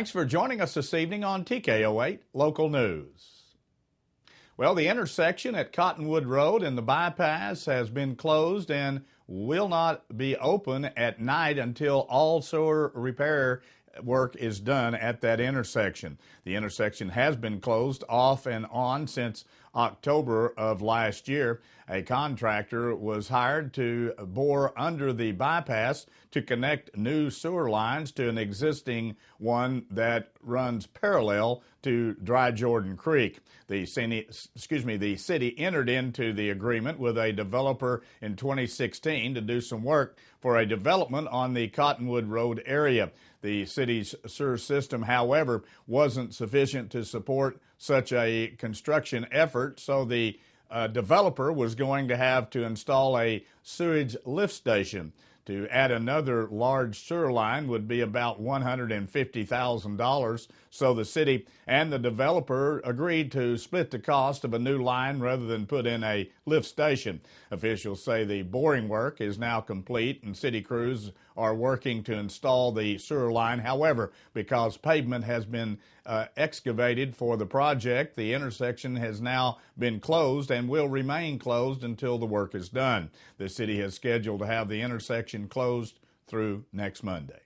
Thanks for joining us this evening on TKO 8 Local News. Well, the intersection at Cottonwood Road and the bypass has been closed and will not be open at night until all sewer repair work is done at that intersection. The intersection has been closed off and on since October of last year. A contractor was hired to bore under the bypass to connect new sewer lines to an existing one that runs parallel to Dry Jordan Creek. The city entered into the agreement with a developer in 2016 to do some work for a development on the Cottonwood Road area. The city's sewer system, however, wasn't sufficient to support such a construction effort, so the developer was going to have to install a sewage lift station. To add another large sewer line would be about $150,000, so the city and the developer agreed to split the cost of a new line rather than put in a lift station. Officials say the boring work is now complete and city crews are working to install the sewer line. However, because pavement has been excavated for the project, the intersection has now been closed and will remain closed until the work is done. The city has scheduled to have the intersection closed through next Monday.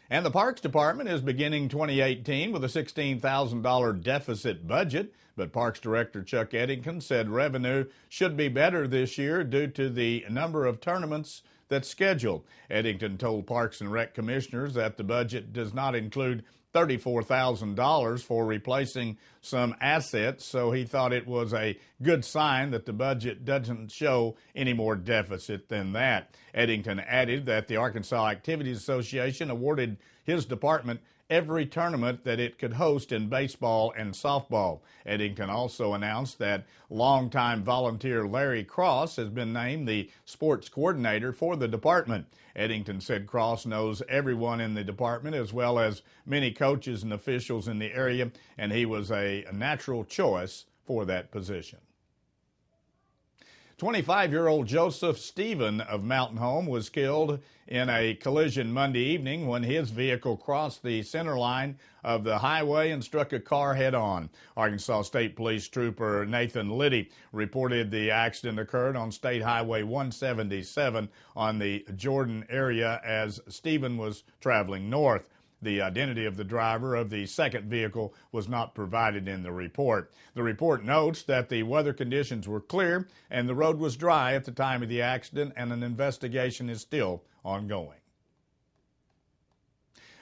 And the Parks Department is beginning 2018 with a $16,000 deficit budget, but Parks Director Chuck Eddington said revenue should be better this year due to the number of tournaments that's scheduled. Eddington told Parks and Rec commissioners that the budget does not include $34,000 for replacing some assets, so he thought it was a good sign that the budget doesn't show any more deficit than that. Eddington added that the Arkansas Activities Association awarded his department every tournament that it could host in baseball and softball. Eddington also announced that longtime volunteer Larry Cross has been named the sports coordinator for the department. Eddington said Cross knows everyone in the department as well as many coaches and officials in the area, and he was a natural choice for that position. 25-year-old Joseph Stephen of Mountain Home was killed in a collision Monday evening when his vehicle crossed the center line of the highway and struck a car head-on. Arkansas State Police Trooper Nathan Liddy reported the accident occurred on State Highway 177 on the Jordan area as Stephen was traveling north. The identity of the driver of the second vehicle was not provided in the report. The report notes that the weather conditions were clear and the road was dry at the time of the accident, and an investigation is still ongoing.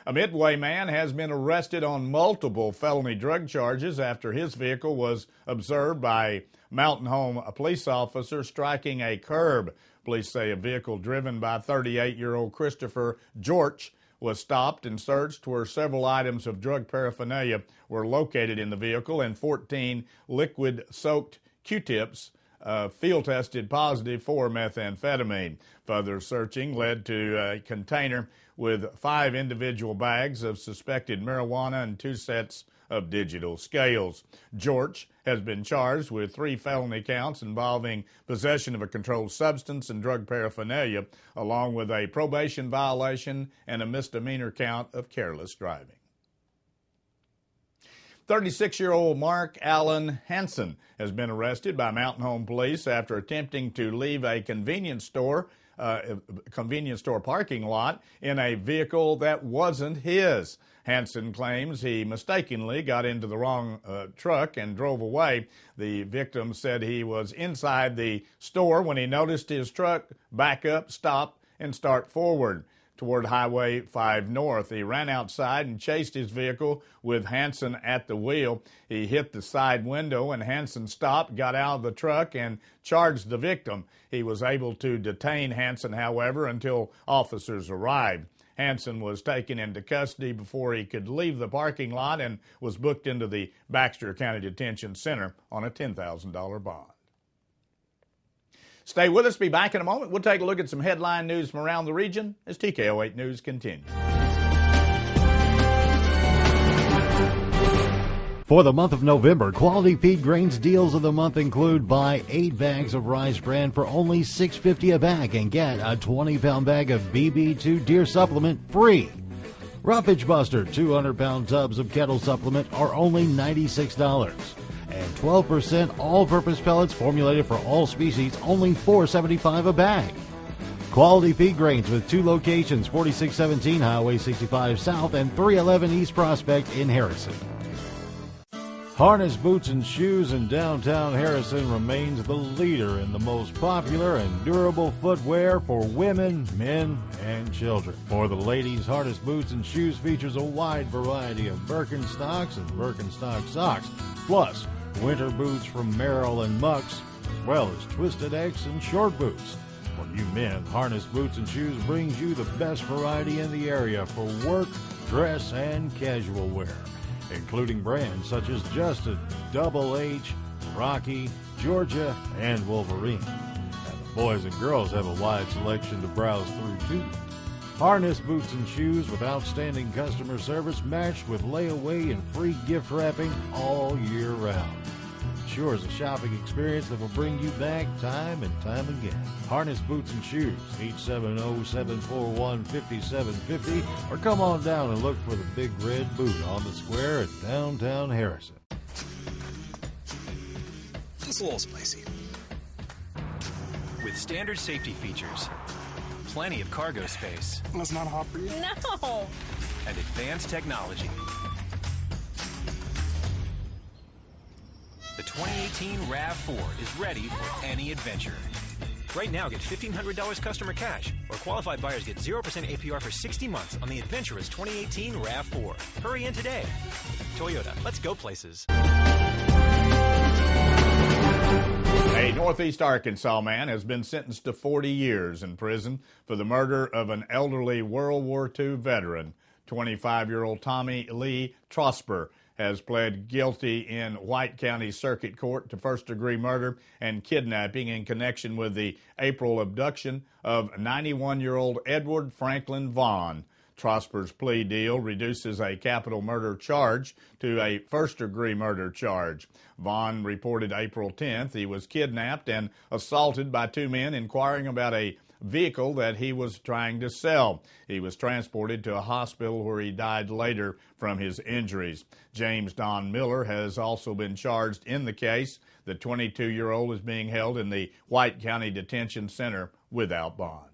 A Midway man has been arrested on multiple felony drug charges after his vehicle was observed by Mountain Home police officer striking a curb. Police say a vehicle driven by 38-year-old Christopher George was stopped and searched, where several items of drug paraphernalia were located in the vehicle and 14 liquid-soaked Q-tips field tested positive for methamphetamine. Further searching led to a container with 5 individual bags of suspected marijuana and 2 sets of digital scales. George has been charged with 3 felony counts involving possession of a controlled substance and drug paraphernalia, along with a probation violation and a misdemeanor count of careless driving. 36-year-old Mark Allen Hansen has been arrested by Mountain Home Police after attempting to leave a convenience store parking lot in a vehicle that wasn't his. Hansen claims he mistakenly got into the wrong truck and drove away. The victim said he was inside the store when he noticed his truck back up, stop, and start forward toward Highway 5 North. He ran outside and chased his vehicle with Hansen at the wheel. He hit the side window and Hansen stopped, got out of the truck, and charged the victim. He was able to detain Hansen, however, until officers arrived. Hansen was taken into custody before he could leave the parking lot and was booked into the Baxter County Detention Center on a $10,000 bond. Stay with us. Be back in a moment. We'll take a look at some headline news from around the region as TKO 8 News continues. For the month of November, Quality Feed Grains deals of the month include buy 8 bags of rice bran for only $6.50 a bag and get a 20-pound bag of BB2 deer supplement free. Roughage Buster 200-pound tubs of kettle supplement are only $96. And 12% all-purpose pellets formulated for all species, only $4.75 a bag. Quality feed grains with 2 locations, 4617 Highway 65 South and 311 East Prospect in Harrison. Harness Boots and Shoes in downtown Harrison remains the leader in the most popular and durable footwear for women, men, and children. For the ladies, Harness Boots and Shoes features a wide variety of Birkenstocks and Birkenstock socks, plus winter boots from Merrill and Mucks, as well as Twisted X and short boots. For you men, Harness Boots and Shoes brings you the best variety in the area for work, dress, and casual wear, including brands such as Justin, Double H, Rocky, Georgia, and Wolverine. And the boys and girls have a wide selection to browse through, too. Harness Boots and Shoes with outstanding customer service matched with layaway and free gift wrapping all year round. Ensures a shopping experience that will bring you back time and time again. Harness Boots and Shoes, 870-741-5750, or come on down and look for the Big Red Boot on the square at downtown Harrison. Just a little spicy. With standard safety features, plenty of cargo space. That's not hot for you? No. And advanced technology. The 2018 RAV4 is ready for any adventure. Right now, get $1,500 customer cash, or qualified buyers get 0% APR for 60 months on the adventurous 2018 RAV4. Hurry in today. Toyota, let's go places. A Northeast Arkansas man has been sentenced to 40 years in prison for the murder of an elderly World War II veteran. 25-year-old Tommy Lee Trosper has pled guilty in White County Circuit Court to first-degree murder and kidnapping in connection with the April abduction of 91-year-old Edward Franklin Vaughn. Trosper's plea deal reduces a capital murder charge to a first-degree murder charge. Vaughn reported April 10th he was kidnapped and assaulted by 2 men inquiring about a vehicle that he was trying to sell. He was transported to a hospital where he died later from his injuries. James Don Miller has also been charged in the case. The 22-year-old is being held in the White County Detention Center without bond.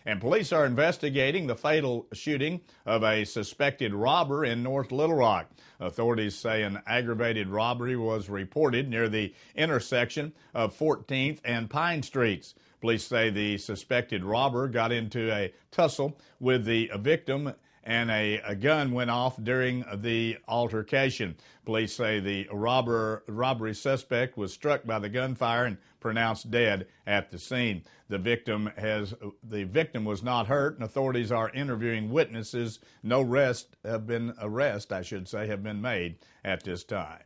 And police are investigating the fatal shooting of a suspected robber in North Little Rock. Authorities say an aggravated robbery was reported near the intersection of 14th and Pine Streets. Police say the suspected robber got into a tussle with the victim and a gun went off during the altercation. Police say the robbery suspect was struck by the gunfire and pronounced dead at the scene. The victim was not hurt, and authorities are interviewing witnesses. No arrests have been made at this time.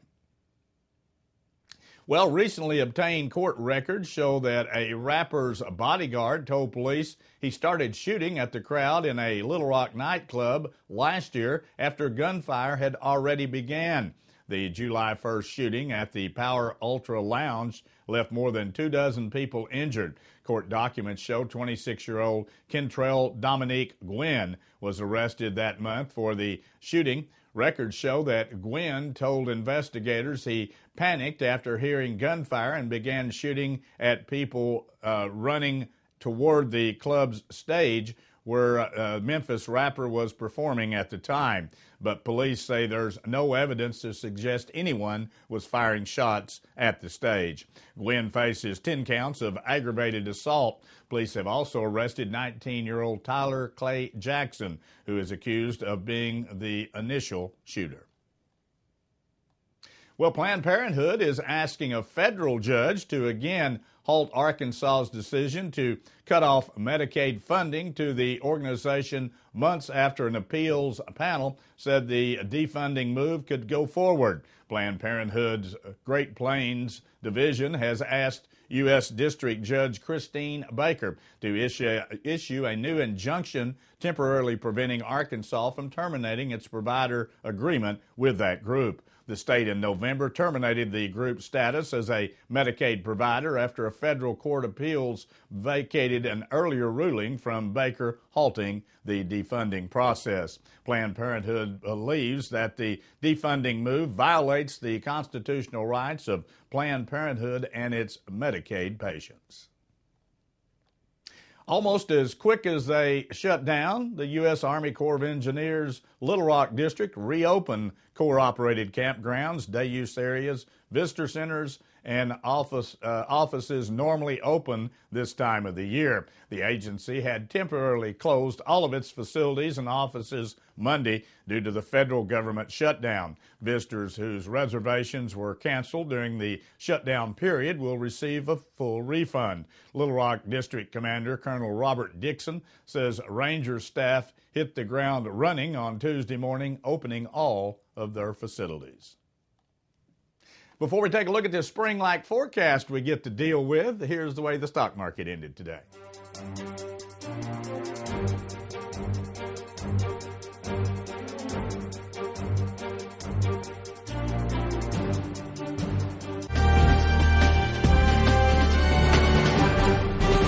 Well, recently obtained court records show that a rapper's bodyguard told police he started shooting at the crowd in a Little Rock nightclub last year after gunfire had already began. The July 1st shooting at the Power Ultra Lounge left more than 24 people injured. Court documents show 26-year-old Kentrell Dominique Gwynn was arrested that month for the shooting. Records show that Gwynn told investigators he panicked after hearing gunfire and began shooting at people running toward the club's stage where a Memphis rapper was performing at the time. But police say there's no evidence to suggest anyone was firing shots at the stage. Gwynn faces 10 counts of aggravated assault. Police have also arrested 19-year-old Tyler Clay Jackson, who is accused of being the initial shooter. Well, Planned Parenthood is asking a federal judge to again halt Arkansas's decision to cut off Medicaid funding to the organization months after an appeals panel said the defunding move could go forward. Planned Parenthood's Great Plains Division has asked U.S. District Judge Christine Baker to issue a new injunction temporarily preventing Arkansas from terminating its provider agreement with that group. The state in November terminated the group's status as a Medicaid provider after a federal court appeals vacated an earlier ruling from Baker halting the defunding process. Planned Parenthood believes that the defunding move violates the constitutional rights of Planned Parenthood and its Medicaid patients. Almost as quick as they shut down, the U.S. Army Corps of Engineers Little Rock District reopened Corps-operated campgrounds, day-use areas, visitor centers, and offices normally open this time of the year. The agency had temporarily closed all of its facilities and offices Monday due to the federal government shutdown. Visitors whose reservations were canceled during the shutdown period will receive a full refund. Little Rock District Commander Colonel Robert Dixon says Ranger staff hit the ground running on Tuesday morning, opening all of their facilities. Before we take a look at this spring-like forecast we get to deal with, here's the way the stock market ended today.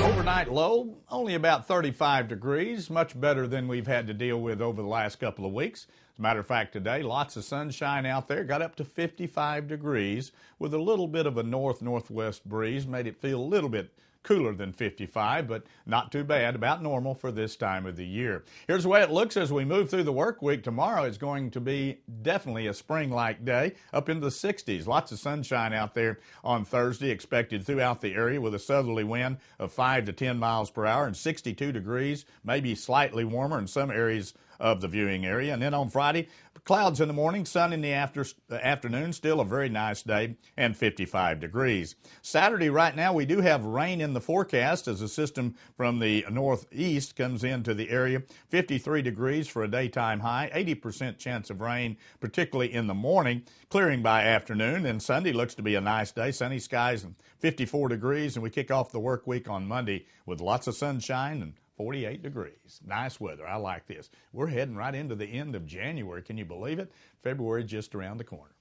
Overnight low, only about 35 degrees, much better than we've had to deal with over the last couple of weeks. As a matter of fact, today, lots of sunshine out there, got up to 55 degrees with a little bit of a north-northwest breeze, made it feel a little bit cooler than 55, but not too bad, about normal for this time of the year. Here's the way it looks as we move through the work week. Tomorrow is going to be definitely a spring-like day, up into the 60s. Lots of sunshine out there on Thursday, expected throughout the area with a southerly wind of 5 to 10 miles per hour and 62 degrees, maybe slightly warmer in some areas of the viewing area. And then on Friday, clouds in the morning, sun in the afternoon, still a very nice day, and 55 degrees. Saturday, right now, we do have rain in the forecast as a system from the northeast comes into the area. 53 degrees for a daytime high, 80% chance of rain, particularly in the morning, clearing by afternoon. And Sunday looks to be a nice day, sunny skies and 54 degrees, and we kick off the work week on Monday with lots of sunshine and 48 degrees. Nice weather. I like this. We're heading right into the end of January. Can you believe it? February just around the corner.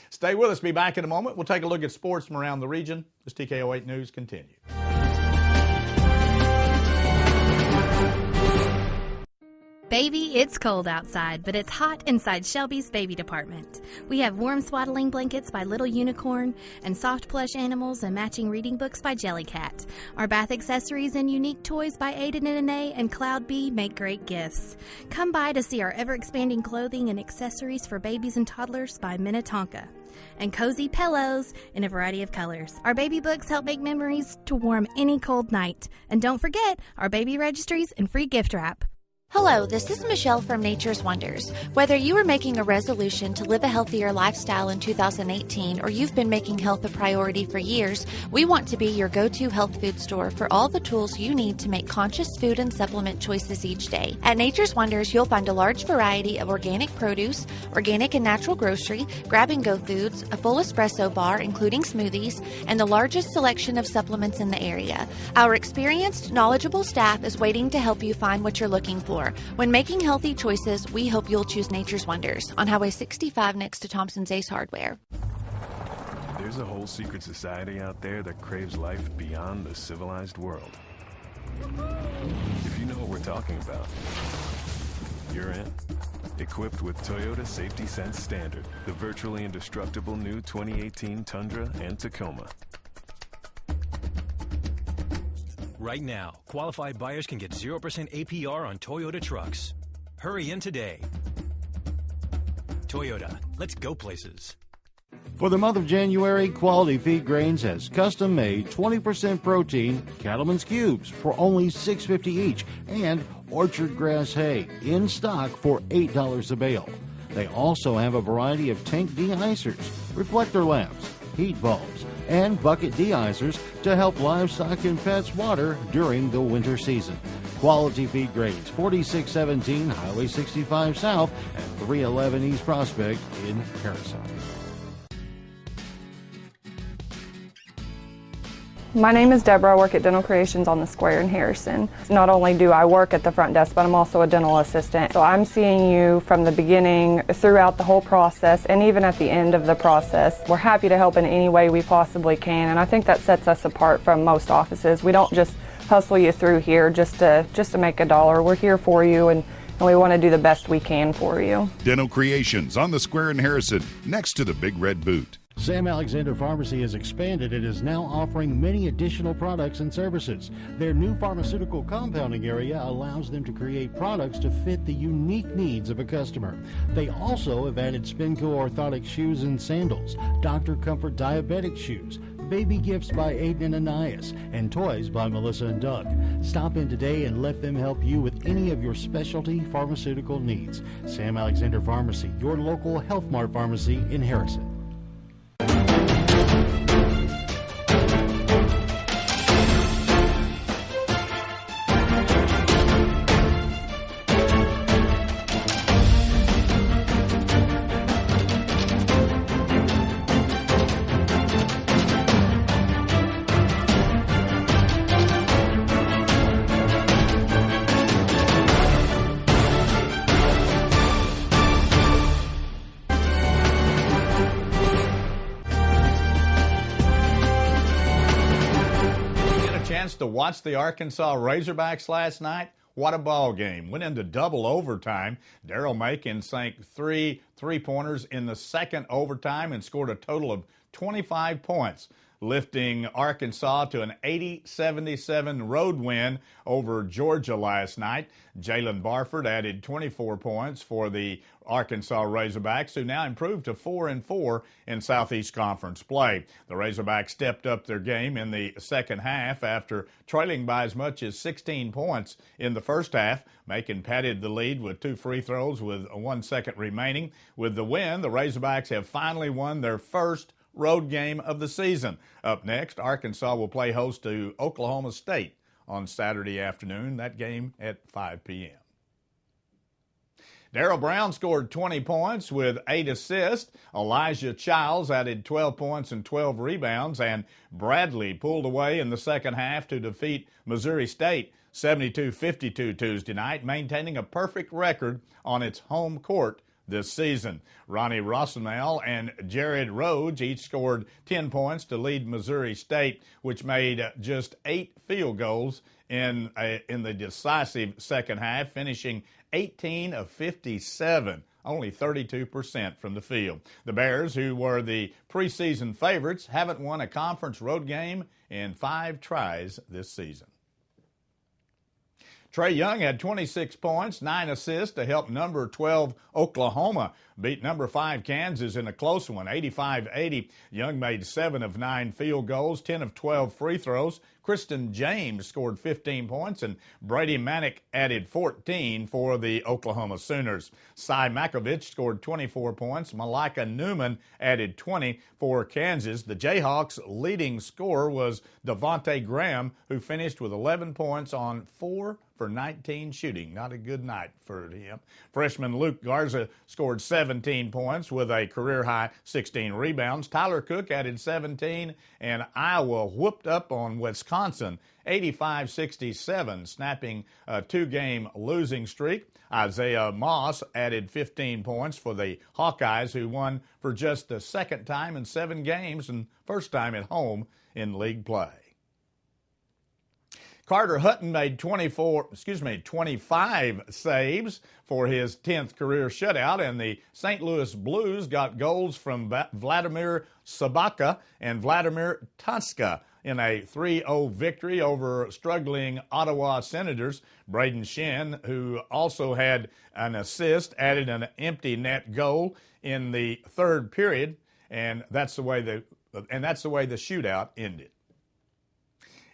Stay with us. Be back in a moment. We'll take a look at sports from around the region as TKO 8 News continues. Baby, it's cold outside, but it's hot inside Shelby's baby department. We have warm swaddling blankets by Little Unicorn and soft plush animals and matching reading books by Jellycat. Our bath accessories and unique toys by Aiden and Anae and Cloud Bee make great gifts. Come by to see our ever-expanding clothing and accessories for babies and toddlers by Minnetonka. And cozy pillows in a variety of colors. Our baby books help make memories to warm any cold night. And don't forget our baby registries and free gift wrap. Hello, this is Michelle from Nature's Wonders. Whether you are making a resolution to live a healthier lifestyle in 2018 or you've been making health a priority for years, we want to be your go-to health food store for all the tools you need to make conscious food and supplement choices each day. At Nature's Wonders, you'll find a large variety of organic produce, organic and natural grocery, grab-and-go foods, a full espresso bar including smoothies, and the largest selection of supplements in the area. Our experienced, knowledgeable staff is waiting to help you find what you're looking for. When making healthy choices, we hope you'll choose Nature's Wonders on Highway 65 next to Thompson's Ace Hardware. There's a whole secret society out there that craves life beyond the civilized world. If you know what we're talking about, you're in. Equipped with Toyota Safety Sense Standard, the virtually indestructible new 2018 Tundra and Tacoma. Right now, qualified buyers can get 0% APR on Toyota trucks. Hurry in today. Toyota, let's go places. For the month of January, Quality Feed Grains has custom-made 20% protein Cattleman's Cubes for only $6.50 each and Orchard Grass Hay in stock for $8 a bale. They also have a variety of tank de-icers, reflector lamps, heat bulbs, and bucket de-icers to help livestock and pets water during the winter season. Quality Feed Grains, 4617 Highway 65 South and 311 East Prospect in Harrison. My name is Deborah. I work at Dental Creations on the Square in Harrison. Not only do I work at the front desk, but I'm also a dental assistant. So I'm seeing you from the beginning, throughout the whole process, and even at the end of the process. We're happy to help in any way we possibly can, and I think that sets us apart from most offices. We don't just hustle you through here just to make a dollar. We're here for you, and we want to do the best we can for you. Dental Creations on the Square in Harrison, next to the Big Red Boot. Sam Alexander Pharmacy has expanded and is now offering many additional products and services. Their new pharmaceutical compounding area allows them to create products to fit the unique needs of a customer. They also have added Spinco orthotic shoes and sandals, Dr. Comfort diabetic shoes, baby gifts by Aiden and Anais, and toys by Melissa and Doug. Stop in today and let them help you with any of your specialty pharmaceutical needs. Sam Alexander Pharmacy, your local Health Mart pharmacy in Harrison. To watch the Arkansas Razorbacks last night. What a ball game. Went into double overtime. Daryl Macon sank three three-pointers in the second overtime and scored a total of 25 points, lifting Arkansas to an 80-77 road win over Georgia last night. Jalen Barford added 24 points for the Arkansas Razorbacks, who now improved to 4-4 in Southeast Conference play. The Razorbacks stepped up their game in the second half after trailing by as much as 16 points in the first half. Macon padded the lead with 2 free throws with 1 second remaining. With the win, the Razorbacks have finally won their first road game of the season. Up next, Arkansas will play host to Oklahoma State on Saturday afternoon, that game at 5 p.m. Darrell Brown scored 20 points with 8 assists. Elijah Childs added 12 points and 12 rebounds, and Bradley pulled away in the second half to defeat Missouri State 72-52 Tuesday night, maintaining a perfect record on its home court this season. Ronnie Rossomel and Jared Rhodes each scored 10 points to lead Missouri State, which made just 8 field goals in the decisive second half, finishing 18 of 57, only 32% from the field. The Bears, who were the preseason favorites, haven't won a conference road game in 5 tries this season. Trae Young had 26 points, 9 assists to help number 12 Oklahoma beat number 5 Kansas in a close one, 85-80. Young made 7 of 9 field goals, 10 of 12 free throws. Kristen James scored 15 points, and Brady Manick added 14 for the Oklahoma Sooners. Cy Makovich scored 24 points. Malika Newman added 20 for Kansas. The Jayhawks' leading scorer was Devontae Graham, who finished with 11 points on 4 for 19 shooting. Not a good night for him. Freshman Luke Garza scored 17 points with a career-high 16 rebounds. Tyler Cook added 17, and Iowa whooped up on Wisconsin 85-67, snapping a 2-game losing streak. Isaiah Moss added 15 points for the Hawkeyes, who won for just the second time in 7 games and first time at home in league play. Carter Hutton made 25 saves for his 10th career shutout, and the St. Louis Blues got goals from Vladimir Sabaka and Vladimir Taska in a 3-0 victory over struggling Ottawa Senators. Braden Shen, who also had an assist, added an empty net goal in the third period, and that's the way the shootout ended.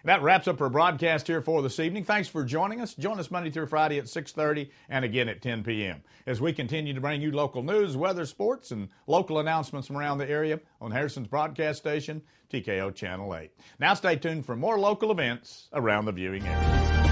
That wraps up our broadcast here for this evening. Thanks for joining us. Join us Monday through Friday at 6:30 and again at 10 p.m. as we continue to bring you local news, weather, sports, and local announcements from around the area on Harrison's broadcast station, TKO Channel 8. Now stay tuned for more local events around the viewing area.